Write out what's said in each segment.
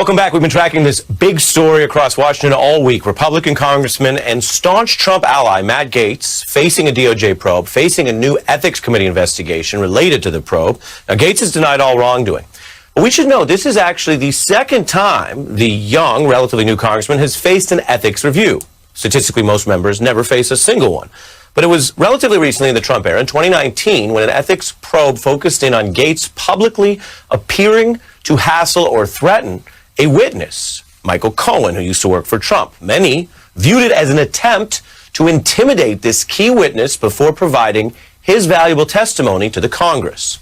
Welcome back. We've been tracking this big story across Washington all week. Republican Congressman and staunch Trump ally Matt Gaetz facing a DOJ probe, facing a new ethics committee investigation related to the probe. Now, Gaetz has denied all wrongdoing. But we should know this is actually the second time the young, relatively new congressman has faced an ethics review. Statistically, most members never face a single one. But it was relatively recently in the Trump era, in 2019, when an ethics probe focused in on Gaetz publicly appearing to hassle or threaten a witness, Michael Cohen, who used to work for Trump. Many viewed it as an attempt to intimidate this key witness before providing his valuable testimony to the Congress.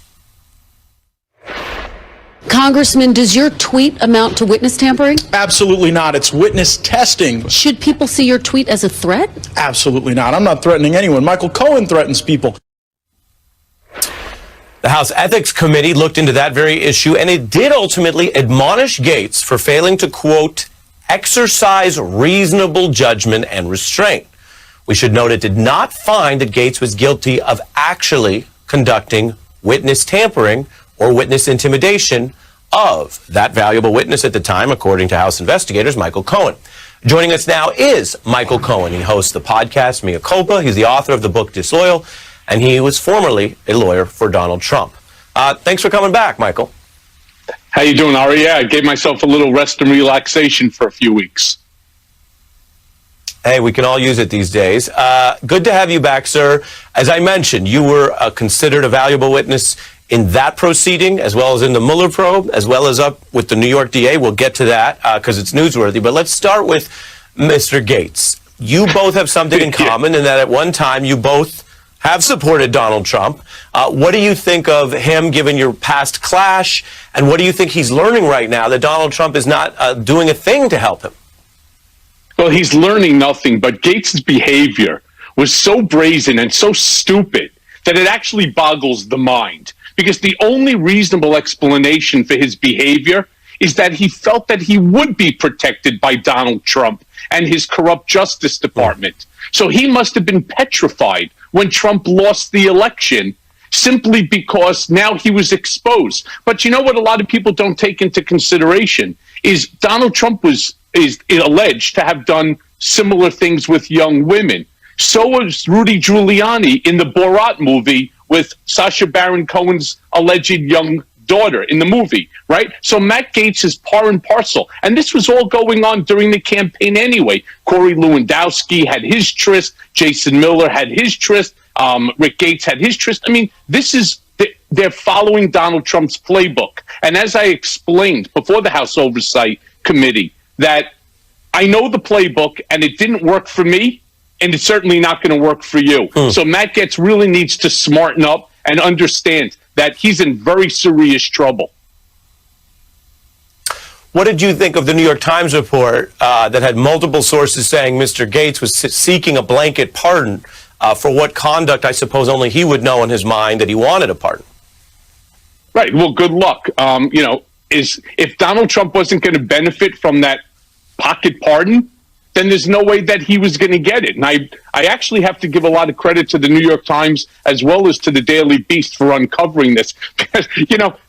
Congressman, does your tweet amount to witness tampering? Absolutely not. It's witness testing. Should people see your tweet as a threat? Absolutely not. I'm not threatening anyone. Michael Cohen threatens people. The House Ethics Committee looked into that very issue, and it did ultimately admonish Gaetz for failing to, quote, exercise reasonable judgment and restraint. We should note it did not find that Gaetz was guilty of actually conducting witness tampering or witness intimidation of that valuable witness at the time, according to House investigators, Michael Cohen. Joining us now is Michael Cohen. He hosts the podcast Mea Culpa. He's the author of the book Disloyal, and he was formerly a lawyer for Donald Trump. Thanks for coming back, Michael. How you doing, Ari? Yeah, I gave myself a little rest and relaxation for a few weeks. Hey, we can all use it these days. Good to have you back, sir. As I mentioned, you were considered a valuable witness in that proceeding, as well as in the Mueller probe, as well as up with the New York DA. We'll get to that because it's newsworthy. But let's start with Mr. Gaetz. You both have something in common in that at one time you both have supported Donald Trump. What do you think of him given your past clash? And what do you think he's learning right now that Donald Trump is not doing a thing to help him? Well, he's learning nothing, but Gaetz's behavior was so brazen and so stupid that it actually boggles the mind. Because the only reasonable explanation for his behavior is that he felt that he would be protected by Donald Trump and his corrupt Justice Department. So he must have been petrified when Trump lost the election simply because now he was exposed. But you know what a lot of people don't take into consideration is Donald Trump is alleged to have done similar things with young women. So was Rudy Giuliani in the Borat movie with Sacha Baron Cohen's alleged young daughter in the movie, right? So Matt Gaetz is par and parcel. And this was all going on during the campaign anyway. Corey Lewandowski had his tryst. Jason Miller had his tryst. Rick Gates had his tryst. I mean, they're following Donald Trump's playbook. And as I explained before the House Oversight Committee, that I know the playbook and it didn't work for me, and it's certainly not going to work for you. So Matt Gaetz really needs to smarten up and understand that he's in very serious trouble. What did you think of the New York Times report that had multiple sources saying Mr. Gaetz was seeking a blanket pardon for what conduct I suppose only he would know in his mind that he wanted a pardon? Right. Well, good luck. If Donald Trump wasn't going to benefit from that pocket pardon, then there's no way that he was going to get it. And I actually have to give a lot of credit to the New York Times as well as to the Daily Beast for uncovering this. Because,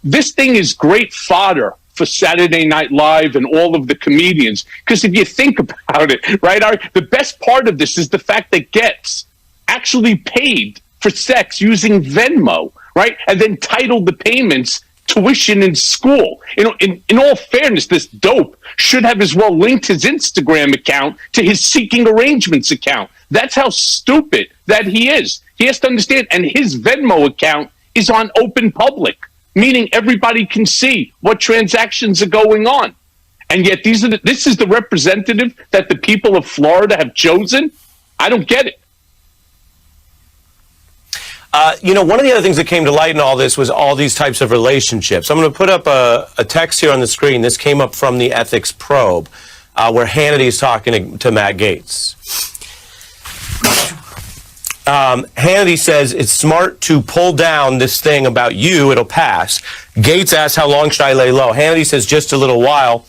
this thing is great fodder for Saturday Night Live and all of the comedians. Because if you think about it, right, the best part of this is the fact that Gaetz actually paid for sex using Venmo, right, and then titled the payments tuition in school. In all fairness, this dope should have as well linked his Instagram account to his Seeking Arrangements account. That's how stupid that he is. He has to understand, and his Venmo account is on open public, meaning everybody can see what transactions are going on. And yet this is the representative that the people of Florida have chosen? I don't get it. One of the other things that came to light in all this was all these types of relationships. I'm going to put up a text here on the screen. This came up from the ethics probe where Hannity is talking to Matt Gaetz. Hannity says, it's smart to pull down this thing about you. It'll pass. Gaetz asks, how long should I lay low? Hannity says, just a little while.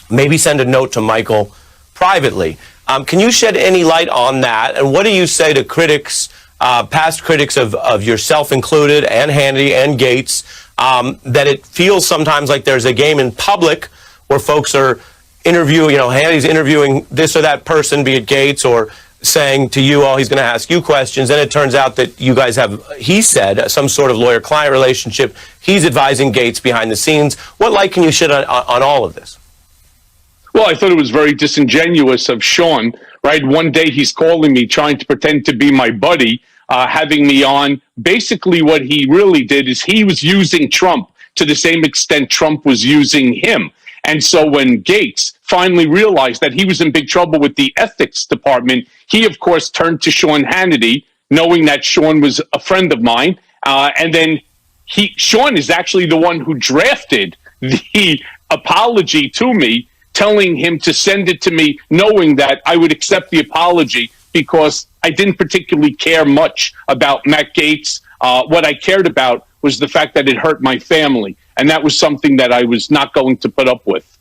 Maybe send a note to Michael privately. Can you shed any light on that? And what do you say to critics, past critics of yourself included, and Hannity and Gaetz, that it feels sometimes like there's a game in public where folks are interviewing, Hannity's interviewing this or that person, be it Gates, or saying to you, oh, he's going to ask you questions. Then it turns out that you guys have, he said, some sort of lawyer-client relationship. He's advising Gates behind the scenes. What light can you shed on all of this? Well, I thought it was very disingenuous of Sean, right? One day he's calling me, trying to pretend to be my buddy, having me on. Basically, what he really did is he was using Trump to the same extent Trump was using him. And so when Gates finally realized that he was in big trouble with the ethics department, he, of course, turned to Sean Hannity, knowing that Sean was a friend of mine. And then Sean is actually the one who drafted the apology to me, telling him to send it to me, knowing that I would accept the apology because I didn't particularly care much about Matt Gates. What I cared about was the fact that it hurt my family. And that was something that I was not going to put up with.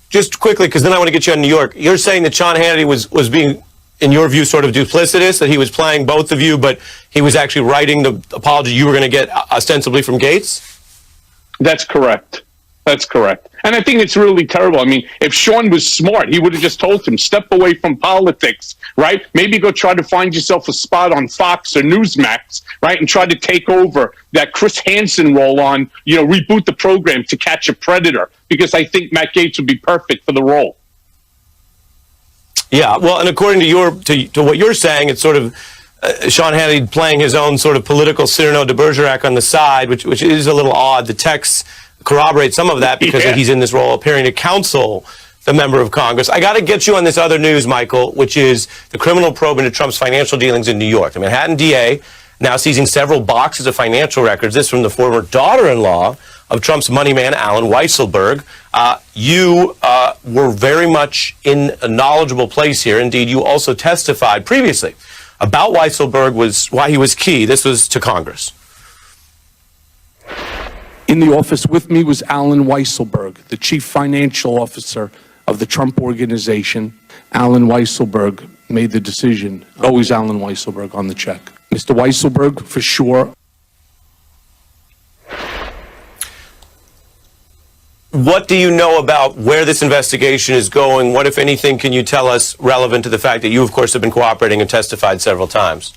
Just quickly, because then I want to get you on New York. You're saying that Sean Hannity was being, in your view, sort of duplicitous, that he was playing both of you, but he was actually writing the apology you were going to get ostensibly from Gates? That's correct. That's correct. And I think it's really terrible. I mean, if Sean was smart, he would have just told him, step away from politics, right? Maybe go try to find yourself a spot on Fox or Newsmax, right? And try to take over that Chris Hansen role on, reboot the program To Catch a Predator, because I think Matt Gaetz would be perfect for the role. Yeah, well, and according to what you're saying, it's sort of Sean Hannity playing his own sort of political Cyrano de Bergerac on the side, which is a little odd. The text corroborate some of that because he's in this role appearing to counsel the member of Congress. I got to get you on this other news, Michael, which is the criminal probe into Trump's financial dealings in New York. The Manhattan DA now seizing several boxes of financial records. This from the former daughter-in-law of Trump's money man, Alan Weisselberg. You were very much in a knowledgeable place here. Indeed, you also testified previously about Weisselberg, why he was key. This was to Congress. In the office with me was Alan Weisselberg, the chief financial officer of the Trump Organization. Alan Weisselberg made the decision, always Alan Weisselberg on the check. Mr. Weisselberg, for sure. What do you know about where this investigation is going? What, if anything, can you tell us relevant to the fact that you, of course, have been cooperating and testified several times?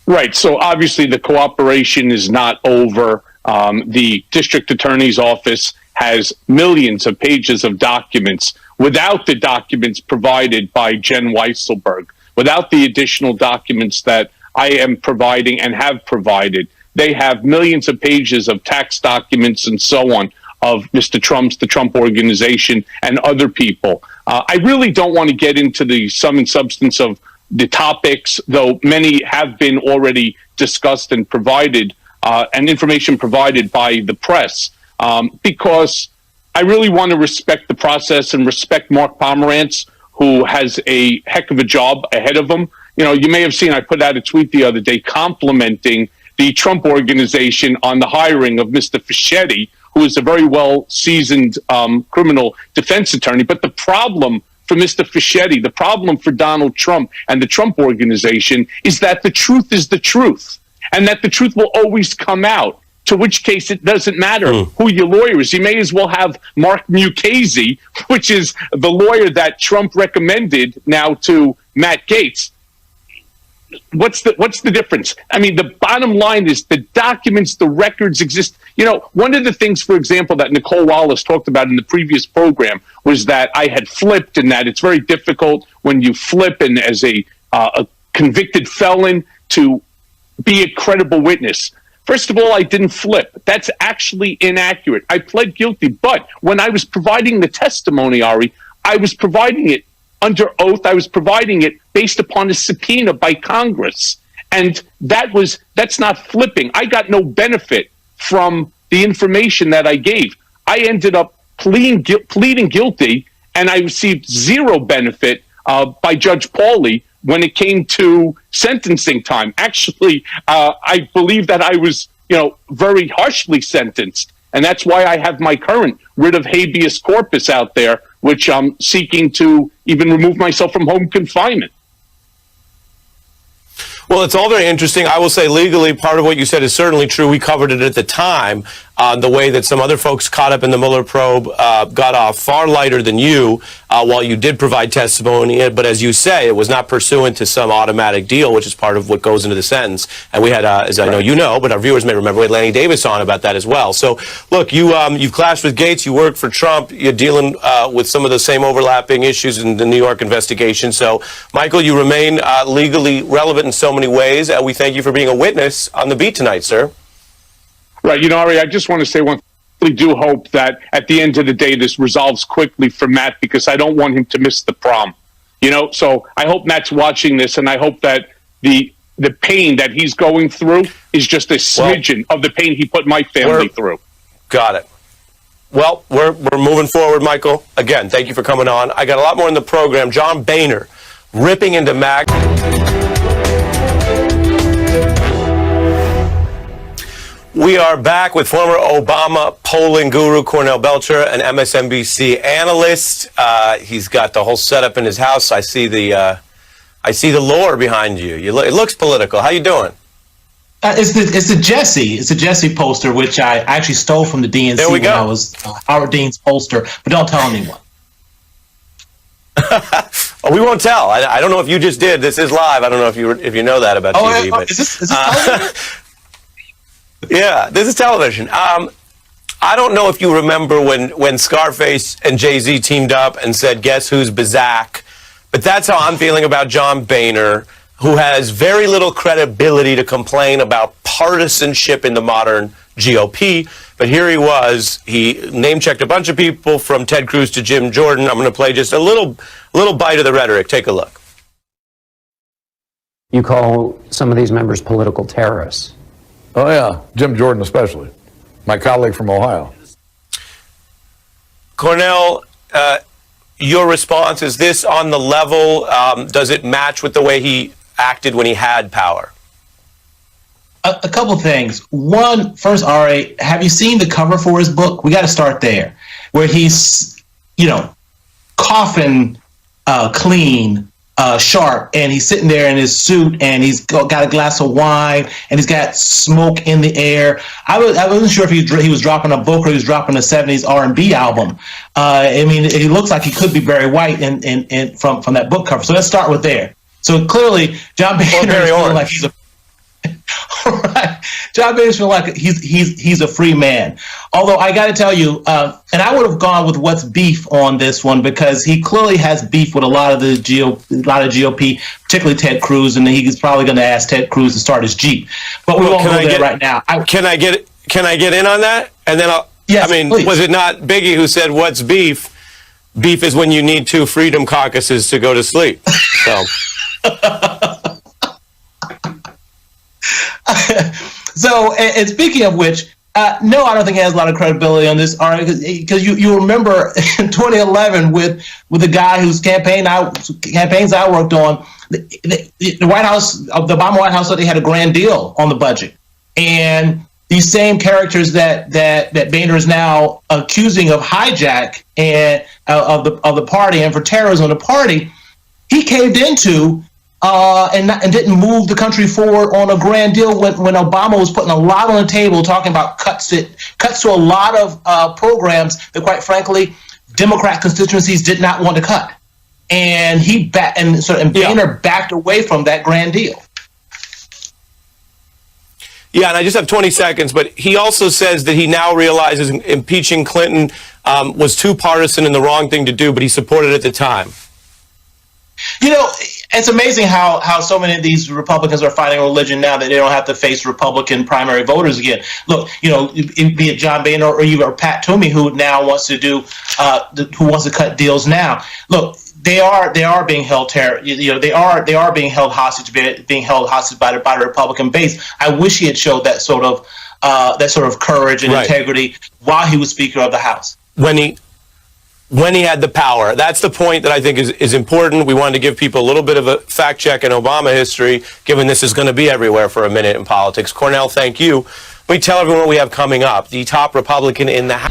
Right. So obviously the cooperation is not over. The district attorney's office has millions of pages of documents without the documents provided by Jen Weisselberg, without the additional documents that I am providing and have provided. They have millions of pages of tax documents and so on of Mr. Trump's, the Trump Organization, and other people. I really don't want to get into the sum and substance of the topics, though many have been already discussed and provided, and information provided by the press, because I really want to respect the process and respect Mark Pomerantz, who has a heck of a job ahead of him. You may have seen I put out a tweet the other day complimenting the Trump Organization on the hiring of Mr. Fischetti, who is a very well-seasoned criminal defense attorney. But the problem for Mr. Fischetti, the problem for Donald Trump and the Trump Organization is that the truth is the truth, and that the truth will always come out, to which case it doesn't matter who your lawyer is. You may as well have Mark Mukasey, which is the lawyer that Trump recommended now to Matt Gaetz. What's the difference? I mean, the bottom line is the documents, the records exist. One of the things, for example, that Nicole Wallace talked about in the previous program was that I had flipped, and that it's very difficult when you flip and as a convicted felon to be a credible witness. First of all, I didn't flip. That's actually inaccurate. I pled guilty, but when I was providing the testimony, Ari, I was providing it under oath. I was providing it based upon a subpoena by Congress. And that's not flipping. I got no benefit from the information that I gave. I ended up pleading guilty, and I received zero benefit by Judge Pauly when it came to sentencing time. Actually, I believe that I was, very harshly sentenced. And that's why I have my current writ of habeas corpus out there, which I'm seeking to even remove myself from home confinement. Well, it's all very interesting. I will say legally, part of what you said is certainly true. We covered it at the time. on the way that some other folks caught up in the Mueller probe got off far lighter than you while you did provide testimony. But as you say, it was not pursuant to some automatic deal, which is part of what goes into the sentence. And we had, as I know you know, but our viewers may remember, we had Lanny Davis on about that as well. So, look, you've clashed with Gates. You work for Trump. You're dealing with some of the same overlapping issues in the New York investigation. So, Michael, you remain legally relevant in so many ways. We thank you for being a witness on the beat tonight, sir. Right. Ari, I just want to say one thing. I really do hope that at the end of the day, this resolves quickly for Matt, because I don't want him to miss the prom. So I hope Matt's watching this, and I hope that the pain that he's going through is just a smidgen of the pain he put my family through. Got it. Well, we're moving forward, Michael. Again, thank you for coming on. I got a lot more in the program. John Boehner ripping into Mac. We are back with former Obama polling guru Cornell Belcher, an MSNBC analyst. He's got the whole setup in his house. I see the lore behind you. It looks political. How you doing? It's a Jesse poster, which I actually stole from the DNC when I was Howard Dean's poster. But don't tell anyone. We won't tell. I don't know if you just did. This is live. I don't know if you know that about TV. But is this television? Yeah, this is television. I don't know if you remember when Scarface and Jay-Z teamed up and said, "Guess who's Bazak?" But that's how I'm feeling about John Boehner, who has very little credibility to complain about partisanship in the modern GOP. But here he was. He name-checked a bunch of people from Ted Cruz to Jim Jordan. I'm going to play just a little bite of the rhetoric. Take a look. You call some of these members political terrorists. Oh, yeah. Jim Jordan especially. My colleague from Ohio. Cornell, your response, is this on the level? Does it match with the way he acted when he had power? A couple things. One, first, Ari, have you seen the cover for his book? We got to start there, where he's, coffin clean, sharp, and he's sitting there in his suit, and he's got a glass of wine, and he's got smoke in the air. I wasn't sure if he was dropping a book or he was dropping a 70s R&B album. He looks like he could be Barry White from that book cover. So let's start with there. So clearly, John Boehner is feeling like he's a right. John Boehner's feeling like he's a free man. Although I got to tell you, and I would have gone with what's beef on this one, because he clearly has beef with a lot of GOP, particularly Ted Cruz, and he's probably going to ask Ted Cruz to start his Jeep. But we won't go there right now. Can I get in on that? And then please. Was it not Biggie who said, "What's beef? Beef is when you need 2 freedom caucuses to go to sleep." So. So, and speaking of which, no, I don't think he has a lot of credibility on this, because you remember in 2011 with the guy whose campaigns I worked on, the White House, the Obama White House, thought they had a grand deal on the budget, and these same characters that Boehner is now accusing of hijack and of the party and for terrorism of the party, he caved into. And didn't move the country forward on a grand deal when Obama was putting a lot on the table, talking about cuts to a lot of programs that, quite frankly, Democrat constituencies did not want to cut, and Boehner backed away from that grand deal. Yeah, and I just have 20 seconds, but he also says that he now realizes impeaching Clinton was too partisan and the wrong thing to do, but he supported it at the time. It's amazing how so many of these Republicans are finding religion now that they don't have to face Republican primary voters again. Look, be it John Boehner or even Pat Toomey, who now wants to who wants to cut deals now. Look, they are being held they are being held hostage by the Republican base. I wish he had showed that sort of courage and integrity while he was Speaker of the House. When he had the power. That's the point that I think is important. We wanted to give people a little bit of a fact check in Obama history, given this is going to be everywhere for a minute in politics. Cornell, thank you. Let me tell everyone what we have coming up. The top Republican in the House.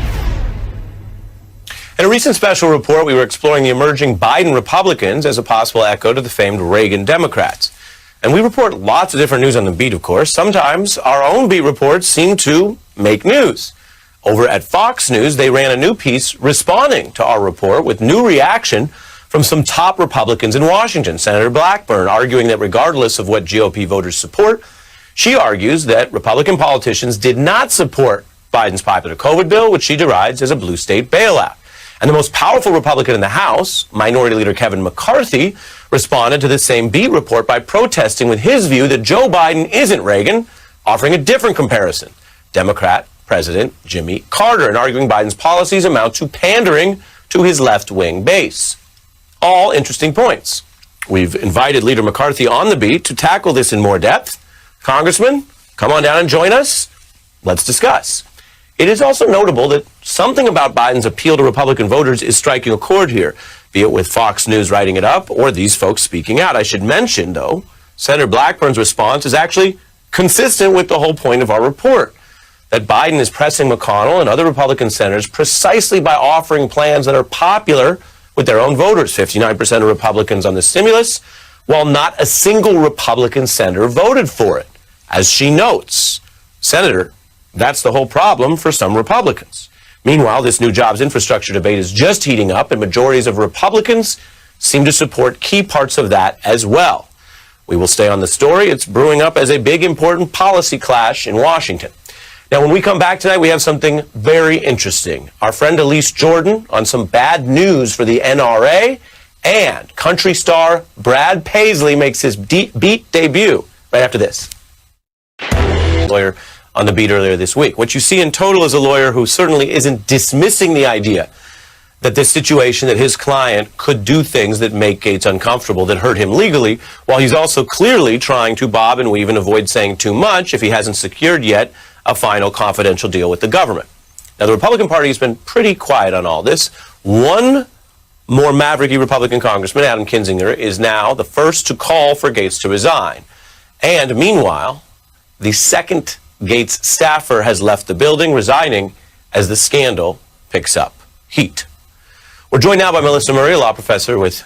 In a recent special report, we were exploring the emerging Biden Republicans as a possible echo to the famed Reagan Democrats. And we report lots of different news on the beat, of course. Sometimes our own beat reports seem to make news. Over at Fox News, they ran a new piece responding to our report with new reaction from some top Republicans in Washington. Senator Blackburn arguing that regardless of what GOP voters support, she argues that Republican politicians did not support Biden's popular COVID bill, which she derides as a blue state bailout. And the most powerful Republican in the House, Minority Leader Kevin McCarthy, responded to the same Beat report by protesting with his view that Joe Biden isn't Reagan, offering a different comparison, Democrat President Jimmy Carter, and arguing Biden's policies amount to pandering to his left-wing base. All interesting points. We've invited Leader McCarthy on the Beat to tackle this in more depth. Congressman, come on down and join us. Let's discuss. It is also notable that something about Biden's appeal to Republican voters is striking a chord here, be it with Fox News writing it up or these folks speaking out. I should mention, though, Senator Blackburn's response is actually consistent with the whole point of our report, that Biden is pressing McConnell and other Republican senators precisely by offering plans that are popular with their own voters. 59% of Republicans on the stimulus, while not a single Republican senator voted for it. As she notes, Senator, that's the whole problem for some Republicans. Meanwhile, this new jobs infrastructure debate is just heating up, and majorities of Republicans seem to support key parts of that as well. We will stay on the story. It's brewing up as a big, important policy clash in Washington. Now, when we come back tonight, we have something very interesting. Our friend Elise Jordan on some bad news for the NRA, and country star Brad Paisley makes his Beat debut right after this. Lawyer on the Beat earlier this week. What you see in total is a lawyer who certainly isn't dismissing the idea that this situation, that his client could do things that make Gates uncomfortable, that hurt him legally, while he's also clearly trying to bob and weave and avoid saying too much if he hasn't secured yet a final confidential deal with the government. Now, the Republican Party has been pretty quiet on all this. One more mavericky Republican congressman, Adam Kinzinger, is now the first to call for Gates to resign. And meanwhile, the second Gates staffer has left the building, resigning as the scandal picks up heat. We're joined now by Melissa Murray, a law professor with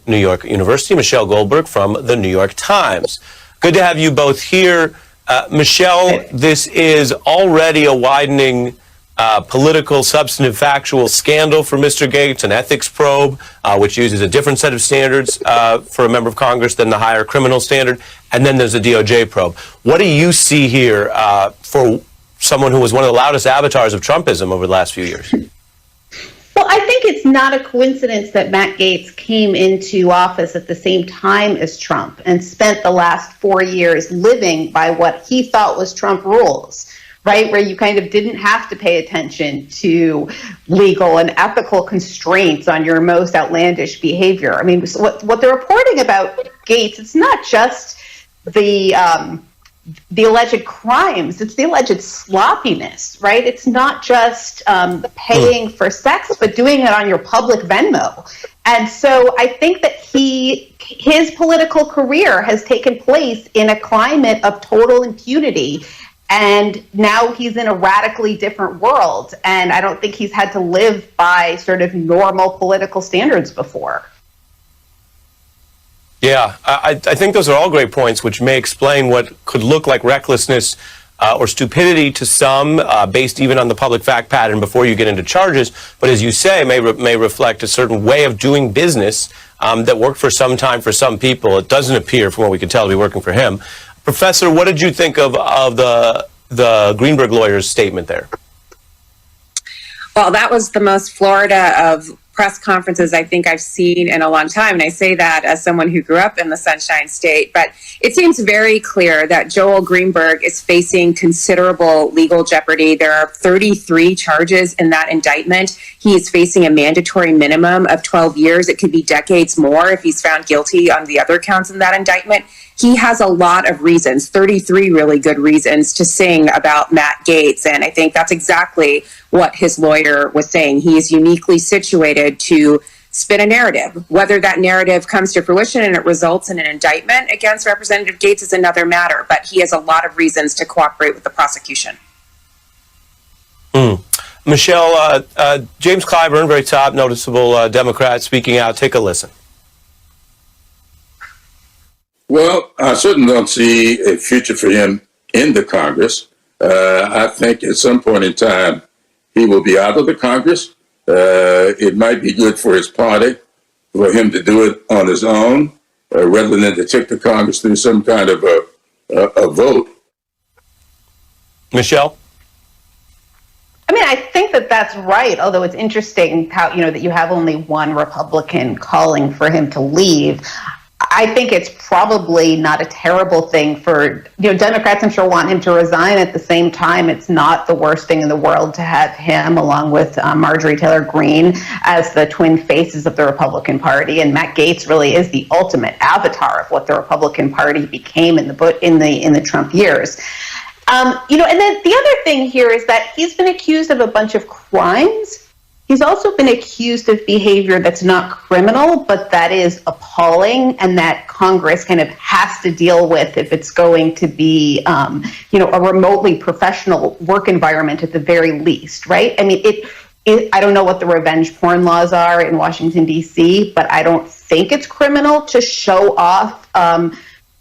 New York University, Michelle Goldberg from the New York Times. Good to have you both here. Michelle, this is already a widening political, substantive, factual scandal for Mr. Gates, an ethics probe, which uses a different set of standards for a member of Congress than the higher criminal standard. And then there's a DOJ probe. What do you see here for someone who was one of the loudest avatars of Trumpism over the last few years? Well, I think it's not a coincidence that Matt Gaetz came into office at the same time as Trump and spent the last 4 years living by what he thought was Trump rules, right? Where you kind of didn't have to pay attention to legal and ethical constraints on your most outlandish behavior. I mean, what they're reporting about Gaetz, it's not just the alleged crimes, it's the alleged sloppiness, right? It's not just paying for sex, but doing it on your public Venmo. And so I think that his political career has taken place in a climate of total impunity. And now he's in a radically different world. And I don't think he's had to live by sort of normal political standards before. Yeah, I think those are all great points, which may explain what could look like recklessness or stupidity to some, based even on the public fact pattern before you get into charges. But as you say, may reflect a certain way of doing business that worked for some time for some people. It doesn't appear, from what we can tell, to be working for him. Professor, what did you think of the Greenberg lawyer's statement there? Well, that was the most Florida of press conferences I think I've seen in a long time. And I say that as someone who grew up in the Sunshine State. But it seems very clear that Joel Greenberg is facing considerable legal jeopardy. There are 33 charges in that indictment. He is facing a mandatory minimum of 12 years. It could be decades more if he's found guilty on the other counts in that indictment. He has a lot of reasons, 33 really good reasons to sing about Matt Gaetz. And I think that's exactly what his lawyer was saying. He is uniquely situated to spin a narrative. Whether that narrative comes to fruition and it results in an indictment against Representative Gaetz is another matter, but he has a lot of reasons to cooperate with the prosecution. Michelle, James Clyburn, very top, noticeable Democrat, speaking out. Take a listen. Well, I certainly don't see a future for him in the Congress. I think at some point in time, he will be out of the Congress. It might be good for his party for him to do it on his own, rather than to take the Congress through some kind of a vote. Michelle? I mean, I think that that's right, although it's interesting how, that you have only one Republican calling for him to leave. I think it's probably not a terrible thing for, Democrats, I'm sure, want him to resign. At the same time, it's not the worst thing in the world to have him, along with Marjorie Taylor Greene, as the twin faces of the Republican Party. And Matt Gaetz really is the ultimate avatar of what the Republican Party became in the Trump years. And then the other thing here is that he's been accused of a bunch of crimes. He's also been accused of behavior that's not criminal, but that is appalling, and that Congress kind of has to deal with if it's going to be, a remotely professional work environment at the very least, right? I mean, I don't know what the revenge porn laws are in Washington, D.C., but I don't think it's criminal to show off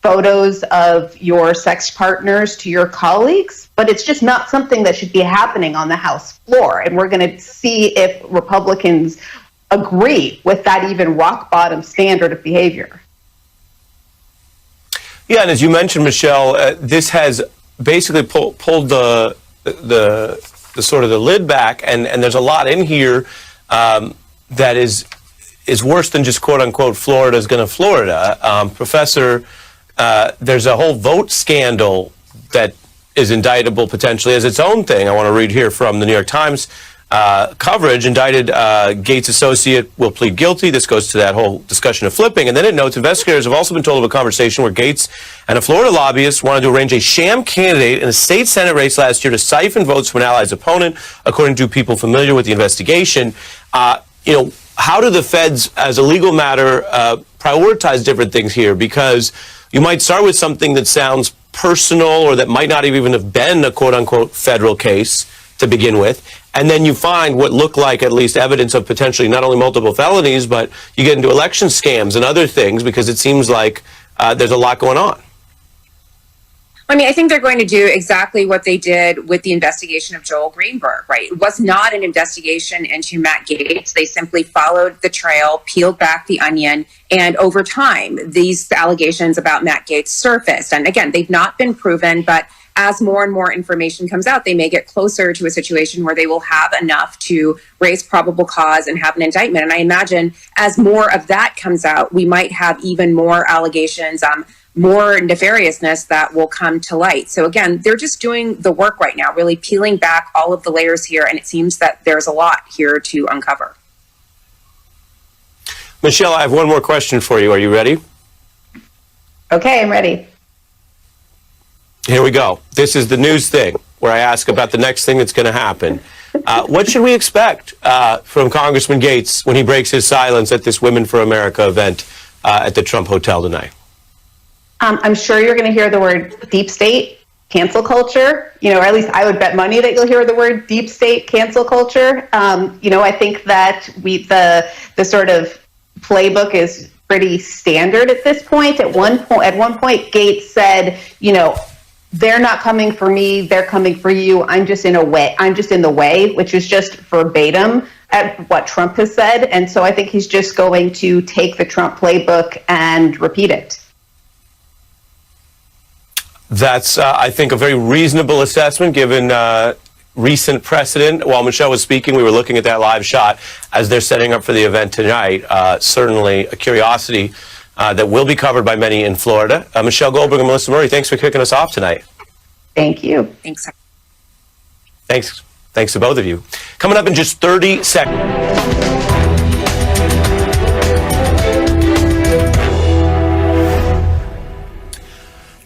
photos of your sex partners to your colleagues, but it's just not something that should be happening on the House floor. And we're going to see if Republicans agree with that even rock bottom standard of behavior. Yeah, and as you mentioned, Michelle, this has basically pulled the sort of the lid back, and there's a lot in here that is worse than just quote unquote Florida's going to Florida. Professor, there's a whole vote scandal that is indictable potentially as its own thing. I want to read here from the New York Times coverage. Indicted Gaetz associate will plead guilty. This goes to that whole discussion of flipping. And then it notes investigators have also been told of a conversation where Gaetz and a Florida lobbyist wanted to arrange a sham candidate in a state Senate race last year to siphon votes from an ally's opponent, according to people familiar with the investigation. How do the feds, as a legal matter, prioritize different things here? Because you might start with something that sounds personal or that might not even have been a quote-unquote federal case to begin with, and then you find what look like at least evidence of potentially not only multiple felonies, but you get into election scams and other things because it seems like there's a lot going on. I mean, I think they're going to do exactly what they did with the investigation of Joel Greenberg, right? It was not an investigation into Matt Gaetz. They simply followed the trail, peeled back the onion, and over time, these allegations about Matt Gaetz surfaced. And again, they've not been proven, but as more and more information comes out, they may get closer to a situation where they will have enough to raise probable cause and have an indictment. And I imagine as more of that comes out, we might have even more allegations, more nefariousness that will come to light. So again, they're just doing the work right now, really peeling back all of the layers here. And it seems that there's a lot here to uncover. Michelle, I have one more question for you. Are you ready? Okay, I'm ready. Here we go. This is the news thing where I ask about the next thing that's going to happen. What should we expect from Congressman Gaetz when he breaks his silence at this Women for America event at the Trump Hotel tonight? I'm sure you're going to hear the word deep state, cancel culture, or at least I would bet money that you'll hear the word deep state, cancel culture. I think that the sort of playbook is pretty standard at this point. At one point, Gaetz said, they're not coming for me, they're coming for you. I'm just in the way, which is just verbatim at what Trump has said. And so I think he's just going to take the Trump playbook and repeat it. That's, I think, a very reasonable assessment given recent precedent. While Michelle was speaking, we were looking at that live shot as they're setting up for the event tonight. Certainly a curiosity that will be covered by many in Florida. Michelle Goldberg and Melissa Murray, thanks for kicking us off tonight. Thank you. Thanks. Thanks to both of you. Coming up in just 30 seconds.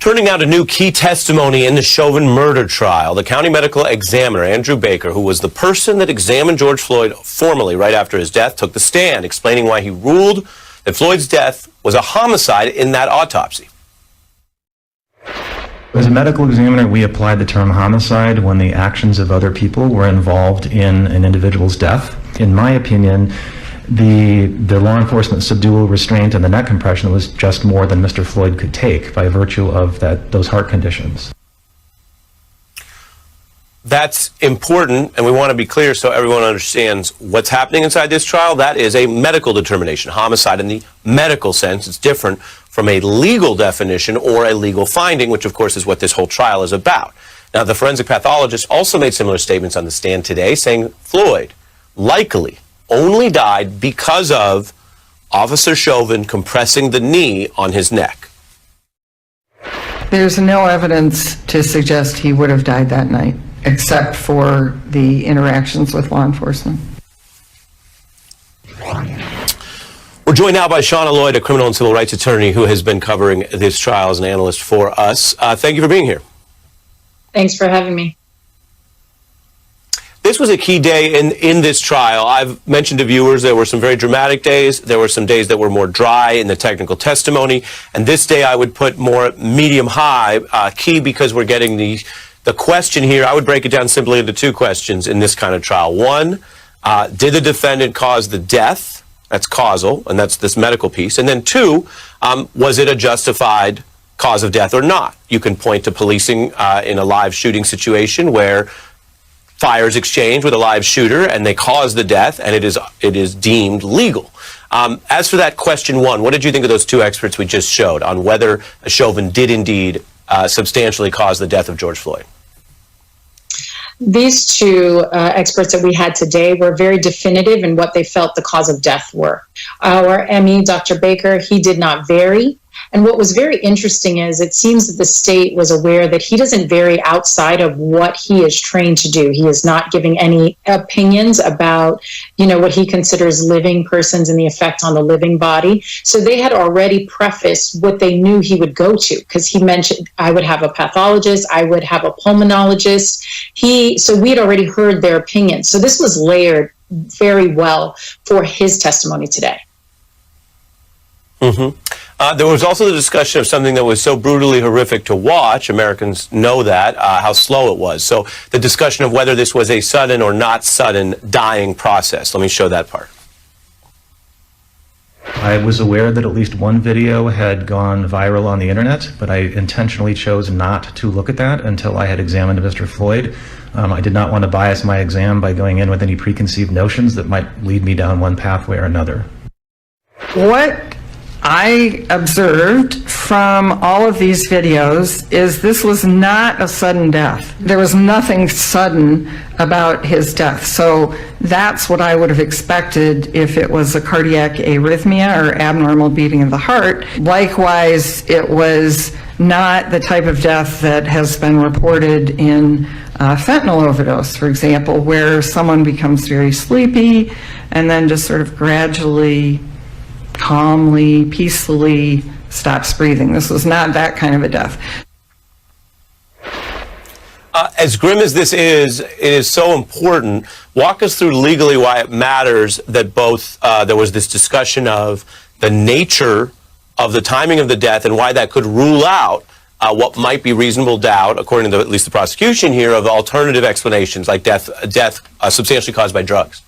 Turning now to new key testimony in the Chauvin murder trial. The county medical examiner, Andrew Baker, who was the person that examined George Floyd formally right after his death, took the stand, explaining why he ruled that Floyd's death was a homicide in that autopsy. As a medical examiner, we applied the term homicide when the actions of other people were involved in an individual's death. In my opinion, the law enforcement subdual, restraint, and the neck compression was just more than Mr. Floyd could take by virtue of those heart conditions. That's important, and we want to be clear so everyone understands what's happening inside this trial. That is a medical determination. Homicide in the medical sense. It's different from a legal definition or a legal finding, which of course is what this whole trial is about. Now, the forensic pathologist also made similar statements on the stand today, saying Floyd likely only died because of Officer Chauvin compressing the knee on his neck. There's no evidence to suggest he would have died that night, except for the interactions with law enforcement. We're joined now by Shauna Lloyd, a criminal and civil rights attorney who has been covering this trial as an analyst for us. Thank you for being here. Thanks for having me. This was a key day in this trial. I've mentioned to viewers there were some very dramatic days. There were some days that were more dry in the technical testimony. And this day I would put more medium-high, key because we're getting the question here. I would break it down simply into two questions in this kind of trial. One, did the defendant cause the death? That's causal, and that's this medical piece. And then two, was it a justified cause of death or not? You can point to policing in a live shooting situation where fires exchanged with a live shooter and they caused the death, and it is deemed legal. As for that question one, what did you think of those two experts we just showed on whether Chauvin did indeed substantially cause the death of George Floyd? These two experts that we had today were very definitive in what they felt the cause of death were. Our ME, Dr. Baker, he did not vary. And what was very interesting is it seems that the state was aware that he doesn't vary outside of what he is trained to do. He is not giving any opinions about, what he considers living persons and the effect on the living body. So they had already prefaced what they knew he would go to, because he mentioned, I would have a pathologist, I would have a pulmonologist. So we had already heard their opinions. So this was layered very well for his testimony today. Mm-hmm. There was also the discussion of something that was so brutally horrific to watch. Americans know that, how slow it was. So the discussion of whether this was a sudden or not sudden dying process. Let me show that part. I was aware that at least one video had gone viral on the internet, but I intentionally chose not to look at that until I had examined Mr. Floyd. I did not want to bias my exam by going in with any preconceived notions that might lead me down one pathway or another. What I observed from all of these videos is this was not a sudden death. There was nothing sudden about his death. So that's what I would have expected if it was a cardiac arrhythmia or abnormal beating of the heart. Likewise, it was not the type of death that has been reported in fentanyl overdose, for example, where someone becomes very sleepy and then just sort of gradually, calmly, peacefully stops breathing. This was not that kind of a death. As grim as this is, it is so important. Walk us through legally why it matters that both there was this discussion of the nature of the timing of the death and why that could rule out what might be reasonable doubt, according to at least the prosecution here, of alternative explanations like death substantially caused by drugs.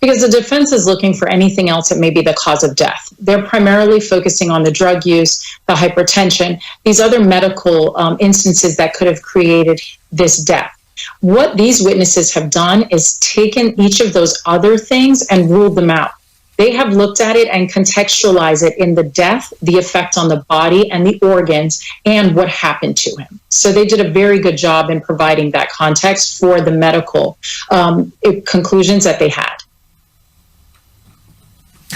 Because the defense is looking for anything else that may be the cause of death. They're primarily focusing on the drug use, the hypertension, these other medical instances that could have created this death. What these witnesses have done is taken each of those other things and ruled them out. They have looked at it and contextualized it in the death, the effect on the body and the organs, and what happened to him. So they did a very good job in providing that context for the medical conclusions that they had.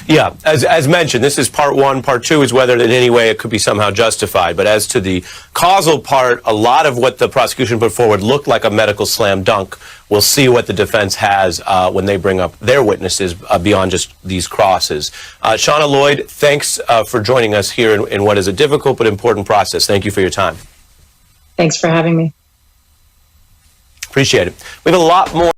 Yeah, as mentioned, this is part one. Part two is whether in any way it could be somehow justified. But as to the causal part, a lot of what the prosecution put forward looked like a medical slam dunk. We'll see what the defense has when they bring up their witnesses beyond just these crosses. Shauna Lloyd, thanks for joining us here in what is a difficult but important process. Thank you for your time. Thanks for having me. Appreciate it. We have a lot more.